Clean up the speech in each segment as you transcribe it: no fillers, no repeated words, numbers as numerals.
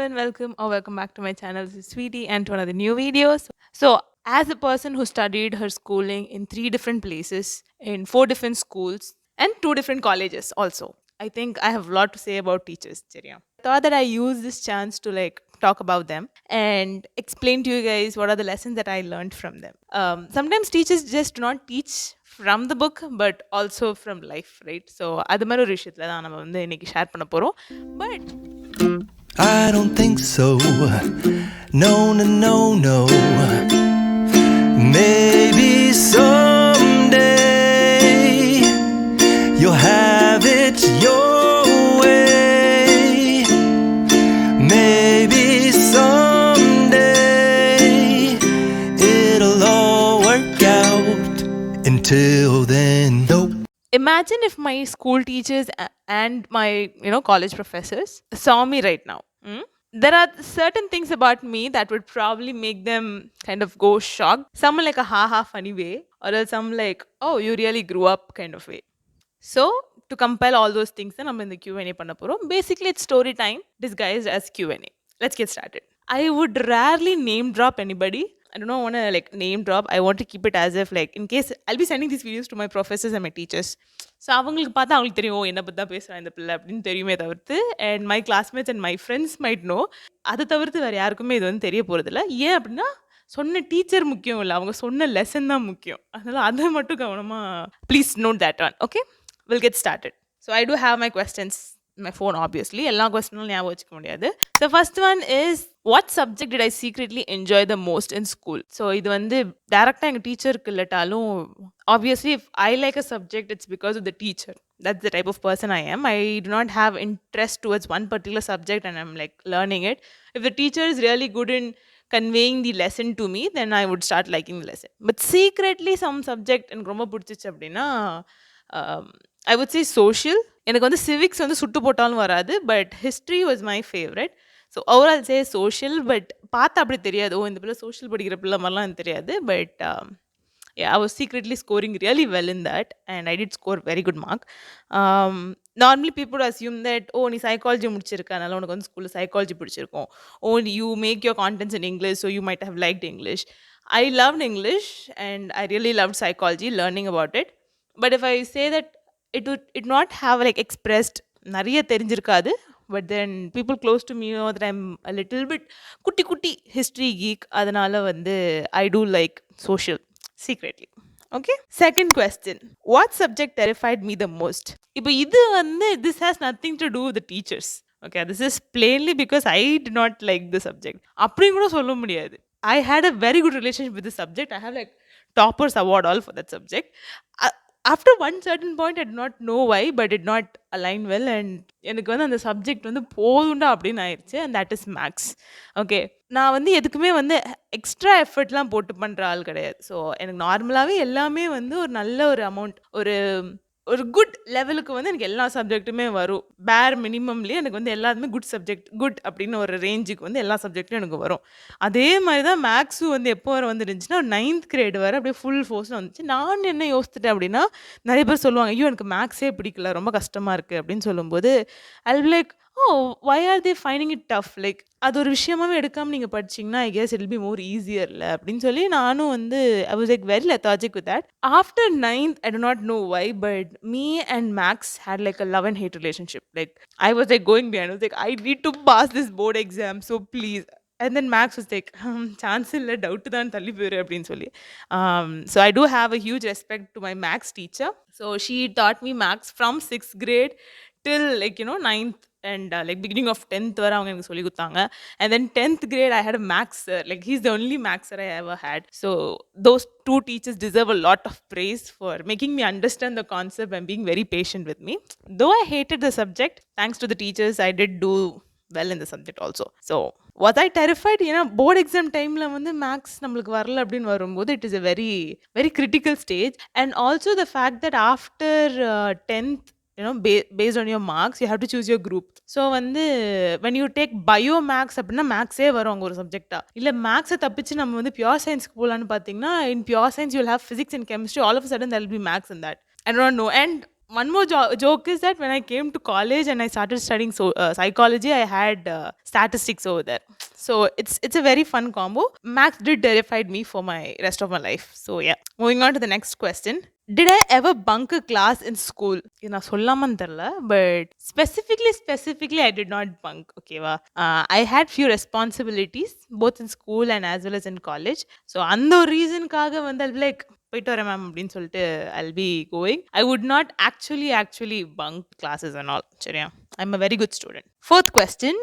and welcome back to my channel. This is Sweetie and to another new video. As a person who studied her schooling in three different places, in four different schools, and two different colleges, also, I think I have a lot to say about teachers. Cheriya. I thought that I use this chance to talk about them and explain to you guys what are the lessons that I learned from them. Sometimes teachers just do not teach from the book, but also from life, right? So அது மாதிரி ஒரு விஷயத்துல தான் நம்ம வந்து இன்னைக்கு share பண்ண போறோம். But I don't think so. No, no, no, no. Maybe someday you'll have it your way. Maybe someday it'll all work out. Until then, nope. imagine if my school teachers and my college professors saw me right now. There are certain things about me that would probably make them kind of go shocked. Some like a ha funny way, or else some like, oh, you really grew up kind of way. So to compile all those things, then I'm in the Q&A panna porom. Basically, it's story time disguised as Q&A. Let's get started. I would rarely name drop anybody. I don't want to name drop. I want to keep it as if in case I'll be sending these videos to my professors and my teachers. So அவங்களுக்கு பார்த்தா அவங்களுக்கு தெரியும் என்னை பற்றி தான் பேசுகிறேன் இந்த பிள்ளை அப்படின்னு தெரியுமே தவிர்த்து and my classmates and my friends might no. அதை தவிர்த்து வேறு யாருக்குமே இது வந்து தெரிய போகிறதில்ல. ஏன் அப்படின்னா சொன்ன டீச்சர் முக்கியம் இல்லை, அவங்க சொன்ன லெசன் தான் முக்கியம். அதனால் அதை மட்டும் கவனமாக please note that one. Okay, will get started. So I do have my questions my phone, obviously எல்லா கொஸ்டினும் ஞாபகம் வச்சுக்க முடியாது. So first one is what subject did I secretly enjoy the most in school. So இது வந்து டேரெக்டாக எங்கள் டீச்சருக்கு இல்லாட்டாலும் obviously if I like a subject it's because of the teacher. That's the type of person I am. I do not have interest towards one particular subject and I'm learning it. If the teacher is really good in conveying the lesson to me, then I would start liking the lesson. But secretly some subject எனக்கு ரொம்ப பிடிச்சிச்சு அப்படின்னா I would say social. எனக்கு வந்து civics வந்து சுட்டு போட்டாலும் வராது, but history was my favourite. So overall say social. But பார்த்தா அப்படி தெரியாது, ஓ இந்த பிள்ளை சோஷியல் படிக்கிற பிள்ளை மாதிரிலாம் எனக்கு தெரியாது. But I was secretly scoring really well in that and I did score very good mark. Normally people assume that, oh நீ சைக்காலஜி முடிச்சிருக்க அதனால உனக்கு வந்து ஸ்கூலில் சைக்காலஜி பிடிச்சிருக்கும். Oh you make your contents in English so you might have liked English. I loved English and I really loved psychology, learning about it. But if I say that it not have expressed நிறைய தெரிஞ்சிருக்காது. But then people close to me know that I'm a little bit குட்டி history geek. அதனால வந்து I do like social secretly. Okay, second question, what subject terrified me the most? இப்போ இது வந்து this has nothing to do with the teachers. Okay, this is plainly because I did not like the subject. அப்படி கூட சொல்ல முடியாது. I had a very good relationship with the subject. I have toppers award all for that subject. After one certain point I did not know why, but it did not align well and எனக்கு வந்து அந்த subject வந்து போதுண்டா அப்படின்னு ஆயிடுச்சு. and that is maths. Okay, நான் வந்து எதுக்குமே வந்து எக்ஸ்ட்ரா எஃபர்ட்லாம் போட்டு பண்ணுற ஆள் கிடையாது. ஸோ எனக்கு நார்மலாகவே எல்லாமே வந்து ஒரு நல்ல ஒரு அமௌண்ட் ஒரு குட் லெவலுக்கு வந்து எனக்கு எல்லா சப்ஜெக்ட்டுமே வரும். பேர் மினிமம்லேயே எனக்கு வந்து எல்லாத்துமே குட் சப்ஜெக்ட், குட் அப்படின்னு ஒரு ரேஞ்சுக்கு வந்து எல்லா சப்ஜெக்ட்டும் எனக்கு வரும். அதே மாதிரி தான் மேக்ஸும் வந்து எப்போ வர வந்துருந்துச்சுன்னா 9th கிரேட் வர அப்படியே ஃபுல் ஃபோர்ஸில் வந்துச்சு. நான் என்ன யோசித்துட்டேன் அப்படின்னா, நிறைய பேர் சொல்லுவாங்க ஐயோ எனக்கு மேக்ஸே பிடிக்கல, ரொம்ப கஷ்டமாக இருக்குது அப்படின்னு சொல்லும்போது I like, oh why are they finding it tough, அது ஒரு விஷயமாவே எடுக்காமல் நீங்கள் படிச்சிங்கன்னா I guess it will be more easier இல்லை அப்படின்னு சொல்லி நானும் வந்து I was very lethargic with that. After 9th I do not know why, but me and Max had a love and hate relationship. I was going behind, I was I need to pass this board exam, so please. And then Max was chance illa doubt dhaan thalli poiru அப்படின்னு சொல்லி. So I do have a huge respect to my Max teacher. So she taught me Max from 6th grade till 9th and beginning of 10th வரை அவங்க எனக்கு சொல்லி கொடுத்தாங்க. And then 10th grade I had a Max sir. He's the only Max sir I ever had. So those two teachers deserve a lot of praise for making me understand the concept and being very patient with me. Though I hated the subject, thanks to the teachers I did do well in the subject also. So was I terrified? Board exam டைமில் வந்து maths நம்மளுக்கு வரல அப்படின்னு வரும்போது it is a very very critical stage. And also the fact that after 10th, based on your marks you have to choose your group. So வந்து when you take bio max அப்படின்னா மேக்ஸே வரும் அங்கே ஒரு சப்ஜெக்டா. இல்லை மேக்ஸை தப்பிச்சு நம்ம வந்து பியூர் சயின்ஸ்க்கு போகலான்னு பார்த்தீங்கன்னா in pure science you will have physics and chemistry, all of a sudden there will be max in that. I don't know. And one more joke is that when I came to college and I started studying psychology, I had statistics over there. So it's a very fun combo. Maths did terrified me for my rest of my life. So yeah, moving on to the next question. Did I ever bunk a class in school? இது நான் சொல்லாமன்னு தெரியல, but specifically I did not bunk. Okay, I had few responsibilities both in school and as well as in college. So அந்த ஒரு ரீசனுக்காக வந்து I'll be like போயிட்டு வரேன் ma'am அப்படின்னு சொல்லிட்டு I'll be going. I would not actually bunk classes and all. சரியா? I'm a very good student. Fourth question.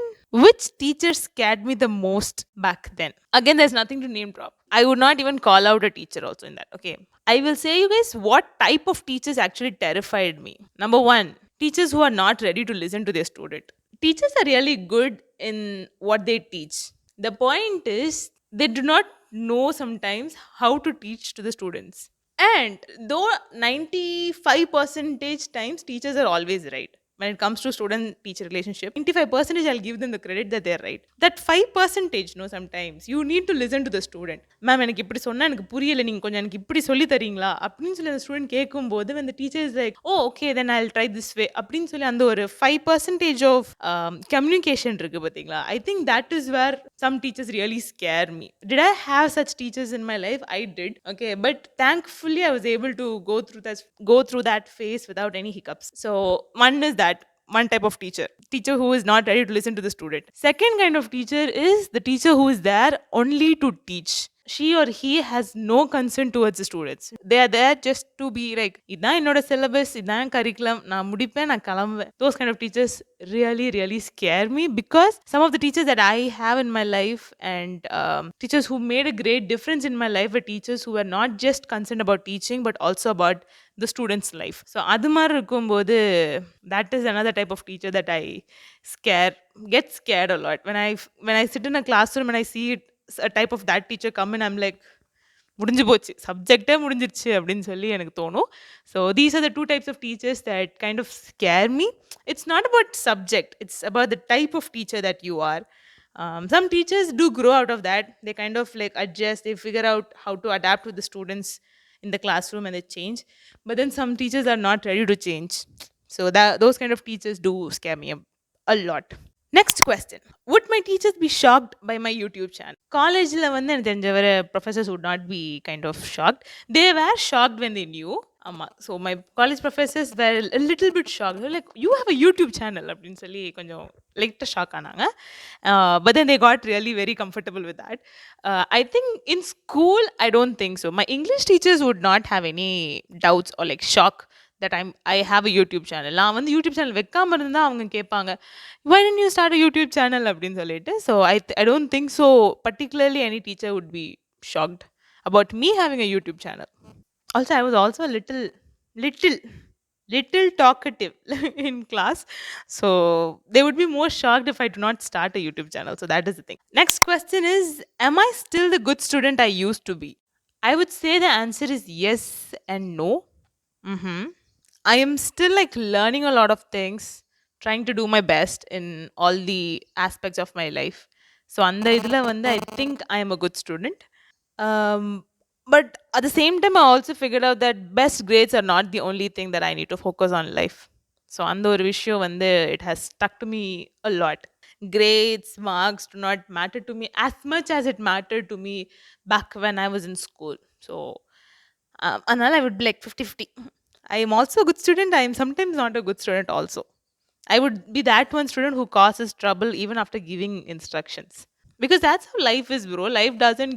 Which teacher scared me the most back then? Again, there's nothing to name drop. I would not even call out a teacher also in that. Okay. I will say you guys what type of teachers actually terrified me. Number one, teachers who are not ready to listen to their student. Teachers are really good in what they teach. The point is, they do not know sometimes how to teach to the students. And though 95 percentage times teachers are always right when it comes to student teacher relationship, 95% I'll give them the credit that they're right. That 5% no, sometimes you need to listen to the student. Ma'am, எனக்கு இப்படி சொன்னா எனக்கு புரியல, நீங்க கொஞ்சம் எனக்கு இப்படி சொல்லி தரீங்களா அப்படின்னு சொல்லி அந்த ஸ்டூடெண்ட் கேட்கும்போது when the teacher is like, oh okay, then I'll try this way அப்படின்னு சொல்லி அந்த ஒரு 5% of communication இருக்கு பாத்தீங்களா. I think that is where some teachers really scare me. Did I have such teachers in my life? I did. Okay, but thankfully I was able to go through that phase without any hiccups. So one is that one type of teacher who is not ready to listen to the student. Second kind of teacher is the teacher who is there only to teach. She or he has no concern towards the students. They are there just to be like, இதான் என்னோட syllabus, இதான் curriculum, நான் முடிப்பேன், நான் கிளம்புவேன். Those kind of teachers really scare me, because some of the teachers that I have in my life and teachers who made a great difference in my life were teachers who were not just concerned about teaching but also about the student's life. So அது மாதிரி இருக்கும்போது that is another type of teacher that I get scared a lot. When I sit in a classroom and I see a type of that teacher come in, I'm like, முடிஞ்சு போச்சு, சப்ஜெக்டே முடிஞ்சிருச்சு அப்படின்னு சொல்லி எனக்கு தோணும். So these are the 2 types of teachers that kind of scare me. It's not about subject, it's about the type of teacher that you are. Some teachers do grow out of that. They kind of like adjust, they figure out how to adapt with the students in the classroom and they change. But then some teachers are not ready to change. So those kind of teachers do scare me a lot. Next question. Would my teachers be shocked by my YouTube channel? Collegeல வந்து எனக்கு தெரிஞ்ச வரை professors would not be kind of shocked. They were shocked when they knew. ஆமா. So my college professors were a little bit shocked. They were like, you have a YouTube channel அப்படின்னு சொல்லி கொஞ்சம் லைட்டாக shock ஆனாங்க. But then they got really very comfortable with that. I think in school, I don't think so. My English teachers would not have any doubts or like shock that I have a YouTube channel. நான் வந்து YouTube channel வைக்காம இருந்தா அவங்க கேட்பாங்க, why didn't you start a YouTube channel அப்படின்னு சொல்லிட்டு. So I don't think so particularly any teacher would be shocked about me having a YouTube channel. Also, I was also a little talkative in class. So they would be more shocked if I do not start a YouTube channel. So that is the thing. Next question is, am I still the good student I used to be? I would say the answer is yes and no. I am still like learning a lot of things, trying to do my best in all the aspects of my life. So அந்த இதுல வந்து I think I am a good student. Um, but at the same time, I also figured out that best grades are not the only thing that I need to focus on in life. So அந்த ஒரு விஷயம் வந்து it has stuck to me a lot. Grades, marks do not matter to me as much as it mattered to me back when I was in school. So அதனால I would be like 50-50. I am also a good student. I am sometimes not a good student also. I would be that one student who causes trouble even after giving instructions. Because that's how life is, bro. Life doesn't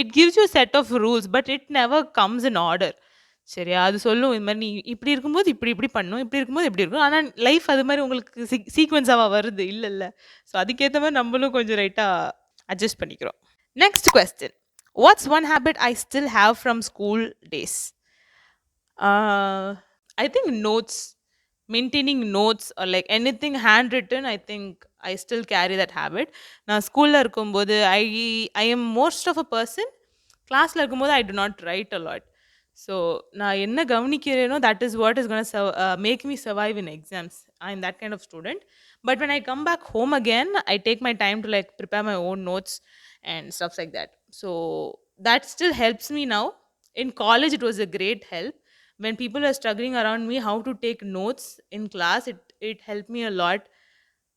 it gives you a set of rules, but it never comes in order. சரியா? அது சொல்லும் இந்த மாதிரி நீ இப்படி இருக்கும்போது இப்படி பண்ணும், இப்படி இருக்கும்போது இப்படி இருக்கும். ஆனால் லைஃப் அது மாதிரி உங்களுக்கு சீக்வன்ஸாக வருது இல்லைல்ல. ஸோ அதுக்கேற்ற மாதிரி நம்மளும் கொஞ்சம் ரைட்டாக அட்ஜஸ்ட் பண்ணிக்கிறோம். Next question. What's one habit I still have from school days? I think maintaining notes or like anything handwritten, I think I still carry that habit. நான் ஸ்கூல்ல இருக்கும்போது I am most of a person, கிளாஸ்ல இருக்கும்போது I do not write a lot. So நான் என்ன கவனிக்கிறேனோ that is what is going to make me survive in exams. I am that kind of student. But when I come back home again, I take my time to like prepare my own notes and stuff like that. So that still helps me now. In college, it was a great help. when people are struggling around me how to take notes in class, it helped me a lot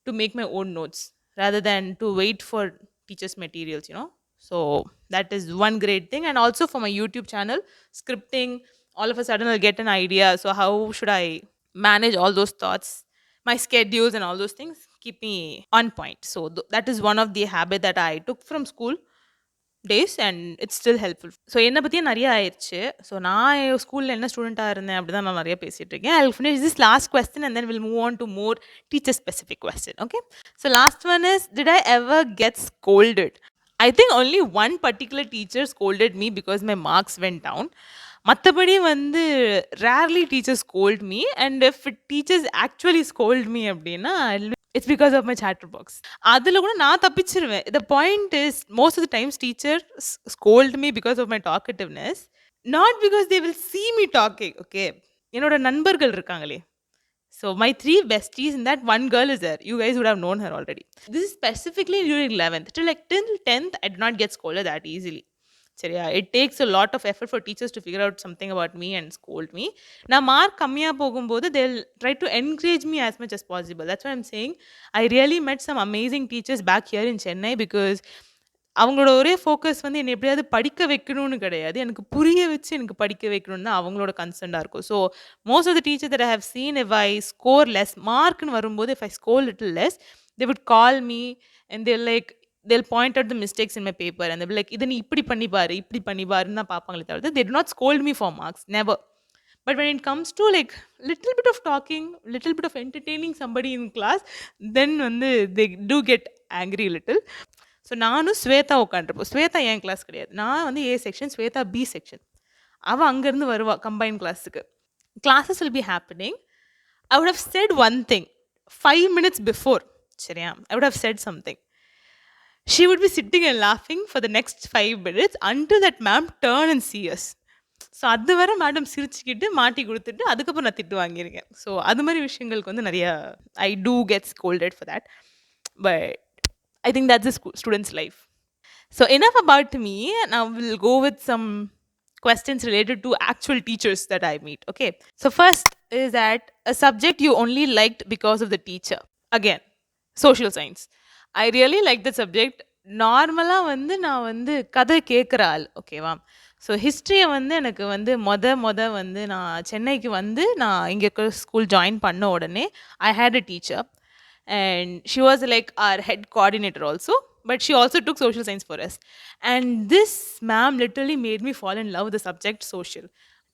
to make my own notes rather than to wait for teachers materials. So that is one great thing. And also for my YouTube channel, scripting, all of a sudden I'll get an idea, so how should I manage all those thoughts, my schedules and all those things keep me on point. So that is one of the habit that I took from school days and it's still helpful. So என்னை பற்றியே நிறைய ஆயிடுச்சு. So நான் ஸ்கூலில் என்ன ஸ்டூடெண்ட்டாக இருந்தேன் அப்படி தான் நான் நிறைய பேசிகிட்டு இருக்கேன். I will finish this last question and then will move on to more teacher specific question. Okay, so last one is, did I ever get scolded? I think only one particular teacher scolded me because my marks went down. மற்றபடி வந்து rarely teachers scold me, and if teachers actually scold me அப்படின்னா it's because of my chatterbox. அதில் கூட நான் தப்பிச்சிருவேன். The point is, most of the times teachers scold me because of my talkativeness, not because they will see me talking. Okay, என்னோட நண்பர்கள் இருக்காங்களே, so my three besties, and that one girl is there. You guys would have known her already. This is specifically during 11th. Till 10th, I did not get scolded that easily. சரியா, it takes a lot of effort for teachers to figure out something about me and scold me. நான் mark கம்மியாக போகும்போது they'll try to encourage me as much as possible. That's why I'm saying I really met some amazing teachers back here in Chennai, because அவங்களோட ஒரே focus வந்து என்னை எப்படியாவது படிக்க வைக்கணும்னு கிடையாது, எனக்கு புரிய வச்சு எனக்கு படிக்க வைக்கணும்னு தான் அவங்களோட கன்சர்னாக இருக்கும். So most of the teacher that I have seen, if I score less மார்க்னு வரும்போது, if I score little less, they would call me and there like they'll point out the mistakes in my paper and they'll be like, இதை நீ இப்படி பண்ணி பாரு இப்படி பண்ணி பாருன்னு தான் பார்ப்பாங்களே தவிர they do not scold me for marks, never. But when it comes to like little bit of talking, little bit of entertaining somebody in class, then வந்து they do get angry little. So நானும் ஸ்வேதா உட்காந்துருப்போம். ஸ்வேதா என் class கிடையாது, நான் வந்து A section, Shweta B section. அவள் அங்கேருந்து வருவா கம்பைன் கிளாஸுக்கு. Classes will be happening. I would have set one thing 5 minutes before. சரியா, I would have set something. She would be sitting and laughing for the next 5 minutes until that ma'am turn and see us. So அது வர madam சிரிச்சுக்கிட்டு மாட்டி கொடுத்துட்டு அதுக்கப்புறம் நான் திட்டு வாங்கியிருக்கேன். ஸோ அது மாதிரி விஷயங்களுக்கு வந்து நிறையா I do get scolded for that. But I think that's a student's life. So enough about me. Now we'll go with some questions related to actual teachers that I meet. Okay. So first is that a subject you only liked because of the teacher. Again, social science. I really like the subject. நார்மலாக வந்து நான் வந்து கதை கேட்குற ஆள், ஓகேவா. So ஹிஸ்ட்ரியை வந்து எனக்கு வந்து வந்து நான் சென்னைக்கு வந்து நான் இங்கே ஸ்கூல் ஜாயின் பண்ண உடனே I had a teacher. And she was like our head coordinator also, but she also took social science for us. And this ma'am literally made me fall in love with the subject social.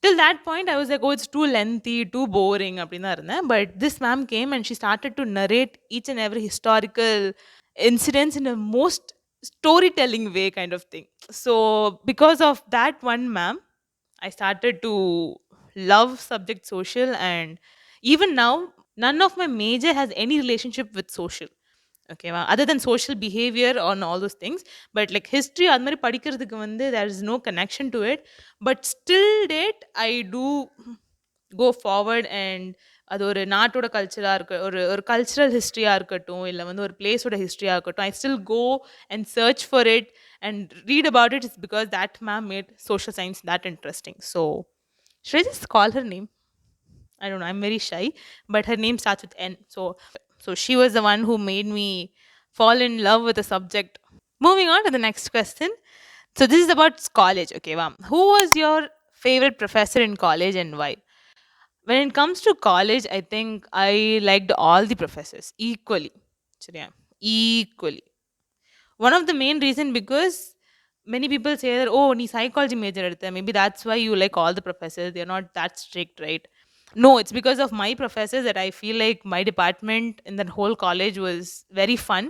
Till that point I was like, oh, it's too lengthy, too boring அப்படினா இருந்தேன். But this ma'am came and she started to narrate each and every historical incidents in a most storytelling way kind of thing. So because of that one ma'am, I started to love subject social, and even now none of my major has any relationship with social, okay, other than social behavior on all those things. But like history அது மாதிரி படிக்கிறதுக்கு வந்து there is no connection to it, but still date I do go forward. And அது ஒரு நாட்டோட கல்ச்சராக இருக்க ஒரு cultural ஹிஸ்ட்ரியாக இருக்கட்டும், இல்லை வந்து ஒரு பிளேஸோட ஹிஸ்ட்ரியாக இருக்கட்டும், I still go and search for it and read about it. It's because that ma'am made social science that interesting. So should I just call her name? I don't know, I'm very shy, but her name starts with N. So she was the one who made me fall in love with the subject. Moving on to the next question. So this is about college, okay, wow. Who was your favorite professor in college and why? When it comes to college, I think I liked all the professors equally. சரியா, equally. One of the main reason, because many people say that, oh, நீ psychology major எடுத்த, maybe that's why you like all the professors, they're not that strict, right? No, it's because of my professors that I feel like my department in that whole college was very fun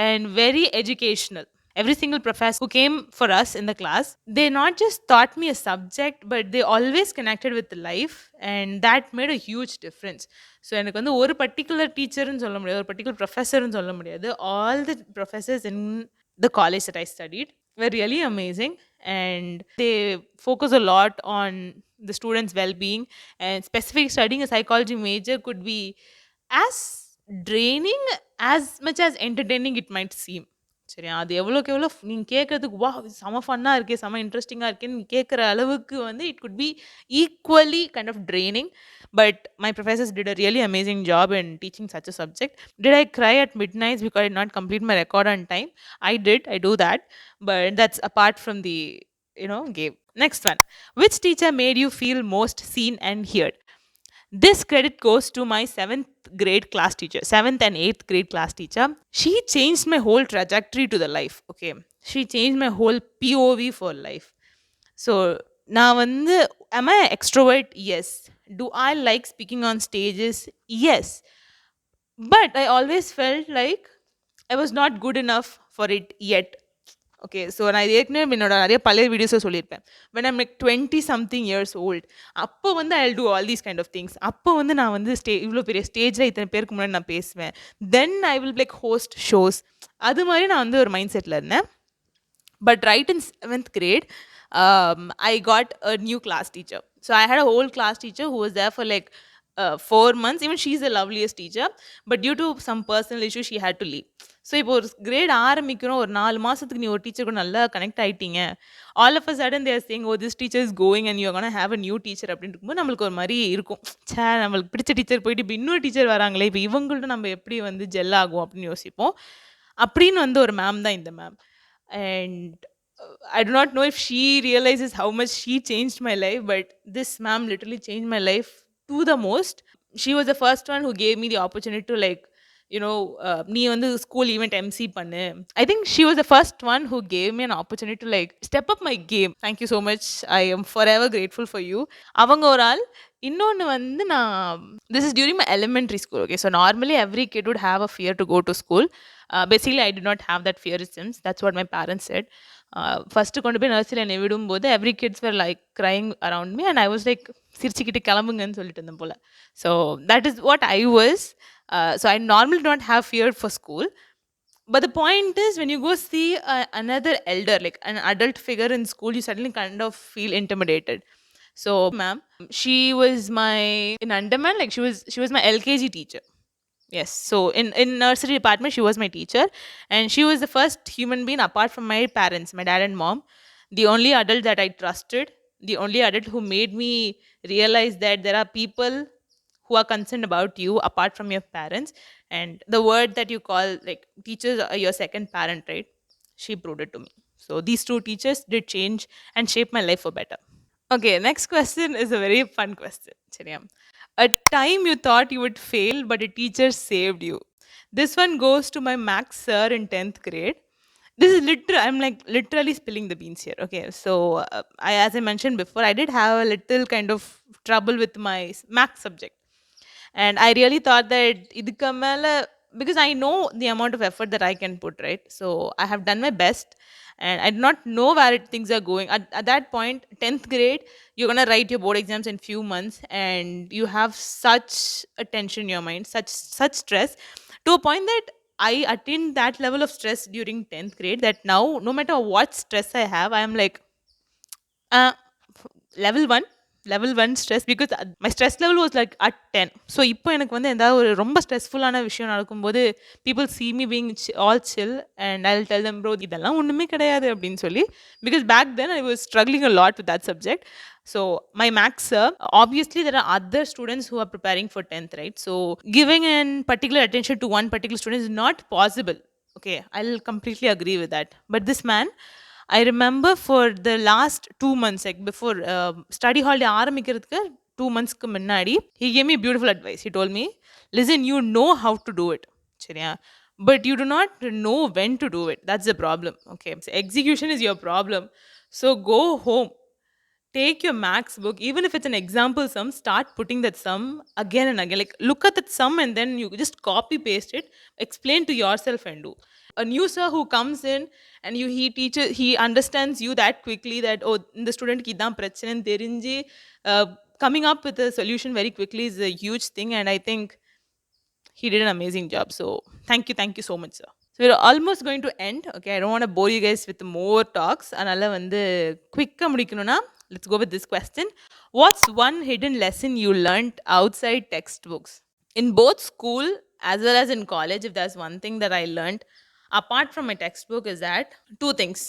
and very educational. Every single professor who came for us in the class, they not just taught me a subject, but they always connected with the life, and that made a huge difference. So எனக்கு வந்து ஒரு particular டீச்சர்னு சொல்ல முடியாது, ஒரு particular ப்ரொஃபஸர்னு சொல்ல முடியாது. All the professors in the college that I studied were really amazing, and they focus a lot on the students' well-being. And specifically studying a psychology major could be as draining as much as entertaining it might seem. சரியா? அது எவ்வளோக்கு எவ்வளோ நீங்க கேட்கறதுக்கு wow! இது செம ஃபன்னா இருக்கே! செம இன்ட்ரஸ்டிங்கா இருக்கேன்னு நீங்க கேட்கற அளவுக்கு வந்து it could be equally kind of training. But my professors did a really amazing job in teaching such a subject. Did I cry at midnights because I did not complete my record on time? I did. I do that. But that's apart from the, game. Next one. Which teacher made you feel most seen and heard? This credit goes to my seventh grade class teacher, seventh and eighth grade class teacher. She changed my whole trajectory to the life. Okay. She changed my whole POV for life. So, now, am I an extrovert? Yes. Do I like speaking on stages? Yes. But I always felt like I was not good enough for it yet. Okay. So நான் இது ஏற்கனவே என்னோட நெறைய பழைய வீடியோஸ்ல சொல்லியிருப்பேன். When I'm like 20 something years old, அப்போ வந்து I will do all these kind of things. அப்போ வந்து நான் வந்து இவ்ளோ பெரிய ஸ்டேஜ்ல இத்தனை பேருக்கு முன்னாடி நான் பேசுவேன். Then I will like host shows. அது மாரி நான் வந்து ஒரு மைண்ட் செட்ல இருந்தேன். But right in 7th grade, I got a new class teacher. So I had a whole class teacher who was there for like 4 months. Even she's the loveliest teacher. But due to some personal issue, she had to leave. So இப்போ ஒரு great ஆரம்பிக்கிறோம், ஒரு 4 மாசத்துக்கு நீ ஒரு teacher கூட நல்லா connect ஆயிட்டீங்க. All of a sudden they're saying, oh this teacher is going and you are gonna have a new teacher அப்படின்னு இருக்கும்போது நம்மளுக்கு ஒரு மாரி இருக்கும். ச்சே, நம்மளுக்கு பிடிச்ச டீச்சர் போயிட்டு இப்போ இன்னொரு டீச்சர் வராங்களே, இப்போ இவங்கள்ட்ட நம்ம எப்படி வந்து ஜெல் ஆகும் அப்படின்னு யோசிப்போம். அப்படின்னு வந்து ஒரு மேம் தான் இந்த ma'am. And I do not know if she realizes how much she changed my life, but this ma'am literally changed my life to the most. She was the first one who gave me the opportunity to like, நீ வந்து school event MC பண்ணு. I think she was the first one who gave me an opportunity to like step up my game. Thank you so much. I am forever grateful for you. அவங்க ஒரு ஆள். இன்னொன்னு வந்து this is during my elementary school. Okay, so normally every kid would have a fear to go to school. Basically, I did not have that fear since. That's what my parents said. First கொண்டு போய் நர்சரியில் என்னை விடும்போது every kids were like crying around me and I was like சிரிச்சுக்கிட்டு கிளம்புங்கன்னு சொல்லிட்டு இருந்தேன் போல. So that is what I was. So I normally do not have fear for school. But the point is, when you go see another elder, like an adult figure in school, you suddenly kind of feel intimidated. So, ma'am, she was my in Andaman, like she was my LKG teacher. Yes. So in nursery department, she was my teacher, and she was the first human being apart from my parents, my dad and mom, the only adult that I trusted, the only adult who made me realize that there are people who are concerned about you apart from your parents, and the word that you call like teachers are your second parent, right? She proved it to me. So these two teachers did change and shape my life for better. Okay, next question is a very fun question. சரியா? A time you thought you would fail, but a teacher saved you. This one goes to my max sir in 10th grade. This is I'm like literally spilling the beans here. Okay, so as I mentioned before, I did have a little kind of trouble with my max subject. And I really thought that இதுக்கு மேல, because I know the amount of effort that I can put, right? So I have done my best and I do not know where things are going. At that point, 10th grade, you're going to write your board exams in few months and you have such a tension in your mind, such stress, to a point that I attained that level of stress during 10th grade that now, no matter what stress I have, I am like, uh, level 1, level 1 stress, because my stress level was like at 10. So இப்போ எனக்கு வந்து ஏதாவது ஒரு ரொம்ப ஸ்ட்ரெஸ்ஃபுல்லான விஷயம் நடக்கும்போது people see me being all chill and I'll tell them, bro, இதெல்லாம் ஒண்ணுமே கிடையாது அப்படின்னு சொல்லி, because back then I was struggling a lot with that subject. So my max sir, obviously there are other students who are preparing for 10th, right? So giving in particular attention to one particular student is not possible. Okay, I'll completely agree with that. But this man, I remember for the last 2 months, like before study holiday ஆரம்பிக்கிறதுக்கு 2 monthsக்கு முன்னாடி, he gave me beautiful advice. He told me, listen, you know how to do it. சரியா? But you do not know when to do it. That's the problem. Okay. So execution is your problem. So go home. Take your max book, even if it's an example sum, start putting that sum again and again. Like look at that sum and then you just copy paste it, explain to yourself and do. A new sir who comes in and he understands you that quickly that, oh, the student ki idhan prachanenu therinji, coming up with a solution very quickly is a huge thing, and I think he did an amazing job. So thank you so much, sir. So we're almost going to end. Okay, I don't want to bore you guys with more talks. Anala vandu quick ah mudikanuna, let's go with this question. What's one hidden lesson you learned outside textbooks? In both school as well as in college, if there's one thing that I learned, apart from my textbook is that two things.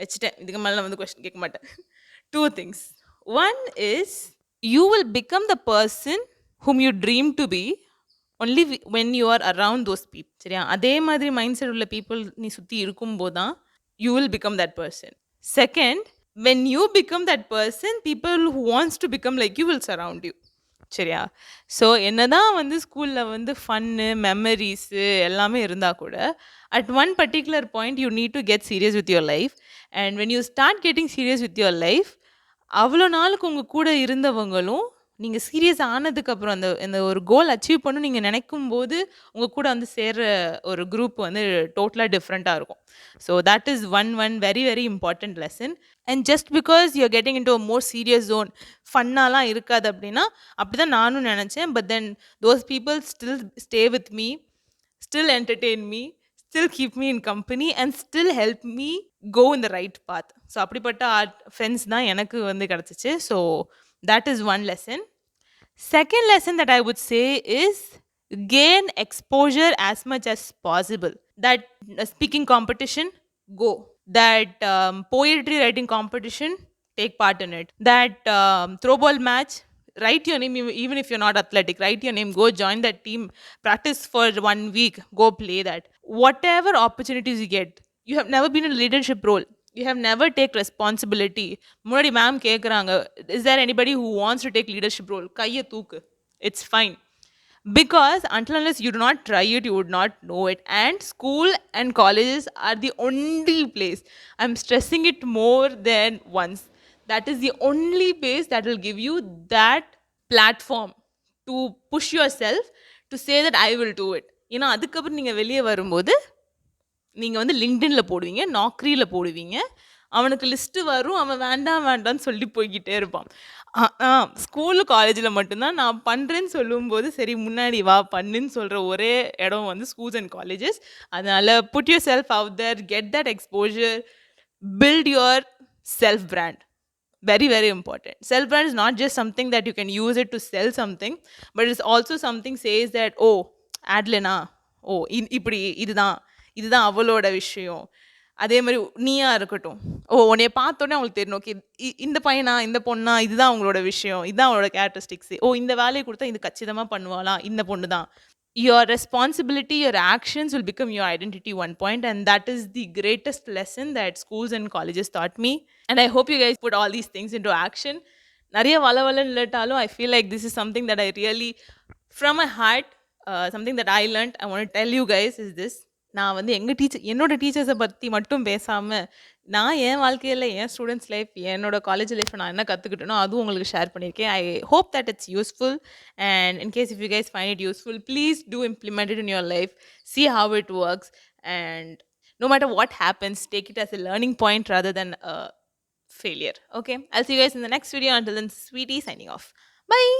வச்சுட்டேன், இதுக்கு மேலே நான் வந்து question கேட்க மாட்டேன். Two things. One is you will become the person whom you dream to be only when you are around those people. சரியா? அதே மாதிரி மைண்ட் செட் உள்ள பீப்புள் நீ சுற்றி இருக்கும்போது தான் you will become that person. Second, when you become that person, people who wants to become like you will surround you. சரியா? So என்னதான் வந்து ஸ்கூலில் வந்து ஃபன்னு மெமரிஸு எல்லாமே இருந்தால் கூட at one particular point you need to get serious with your life. And when you start getting serious with your life, அவ்வளோ நாளுக்கு உங்கள் கூட இருந்தவங்களும் நீங்கள் சீரியஸ் ஆனதுக்கப்புறம் அந்த அந்த ஒரு கோல் அச்சீவ் பண்ணணும் நீங்கள் நினைக்கும் போது உங்கள் கூட வந்து சேர்ற ஒரு குரூப் வந்து டோட்டலாக டிஃப்ரெண்ட்டாக இருக்கும். So that is one very very important lesson. And just because you're getting into a more serious zone, ஃபன்னாலாம் இருக்காது அப்படின்னா அப்படி தான் நானும் நினச்சேன். But then those people still stay with me, still entertain me, still keep me in company and still help me go in the right path. So அப்படிப்பட்ட friends தான் எனக்கு வந்து கிடச்சிச்சு. So that is one lesson. Second lesson that I would say is gain exposure as much as possible. That speaking competition, go. That poetry writing competition, take part in it. That throw ball match, write your name even if you're not athletic. Write your name, go join that team, practice for 1 week, go play that. Whatever opportunities you get. You have never been in a leadership role. You have never take responsibility. முன்னாடி ma'am கேட்குறாங்க, is there anybody who wants to take leadership role? கையை தூக்கு. It's fine. Because until unless you do not try it, you would not know it. And school and colleges are the only place. I'm stressing it more than once. That is the only place that will give you that platform to push yourself to say that I will do it. ஏன்னா அதுக்கப்புறம் நீங்கள் வெளியே வரும்போது நீங்கள் வந்து லிங்க்டின்ல போடுவீங்க, நாக்ரியில் போடுவீங்க, அவனுக்கு லிஸ்ட்டு வரும், அவன் வேண்டாம் வேண்டான்னு சொல்லி போய்கிட்டே இருப்பான். ஸ்கூலு காலேஜில் மட்டும்தான் நான் பண்ணுறேன்னு சொல்லும்போது சரி முன்னாடி வா பண்ணுன்னு சொல்கிற ஒரே இடம் வந்து ஸ்கூல்ஸ் அண்ட் காலேஜஸ். அதனால் put yourself out there, get that exposure, build your self brand. Very very important. Self brand is not just something that you can use it to sell something, but it's also something says that oh Adlena, oh இப்படி இதுதான் அவளோட விஷயம். அதே மாதிரி நீயா இருக்கட்டும், உன்னைய பார்த்தோன்னே அவங்களுக்கு தெரியணும், ஓகே இந்த பையனா இந்த பொண்ணா, இதுதான் அவங்களோட விஷயம், இதுதான் அவங்களோட கேரக்டரிஸ்டிக்ஸு. இந்த வேலையை கொடுத்தா இது கச்சிதமாக பண்ணுவாளா, இந்த பொண்ணு தான். Your responsibility, your actions will become your identity one point, and that is the greatest lesson that schools and colleges taught me. And I hope you guys put all these things into action. நிறைய வளவலன்னு இல்லாட்டாலும் I feel like this is something that I really, from my heart, something that I learned, I want to tell you guys is this. நான் வந்து என்னோட டீச்சர்ஸை பற்றி மட்டும் பேசாமல் நான் என் வாழ்க்கையில் என் ஸ்டூடெண்ட்ஸ் லைஃப், என்னோட காலேஜ் லைஃப் நான் என்ன கற்றுக்கிட்டேனோ அதுவும் உங்களுக்கு ஷேர் பண்ணியிருக்கேன். I hope that it's useful. And in case if you guys find it useful, please do implement it in your life, see how it works, and no matter what happens, take it as a learning point rather than a failure. Okay, I'll see you guys in the next video. Until then, Sweetie signing off. Bye.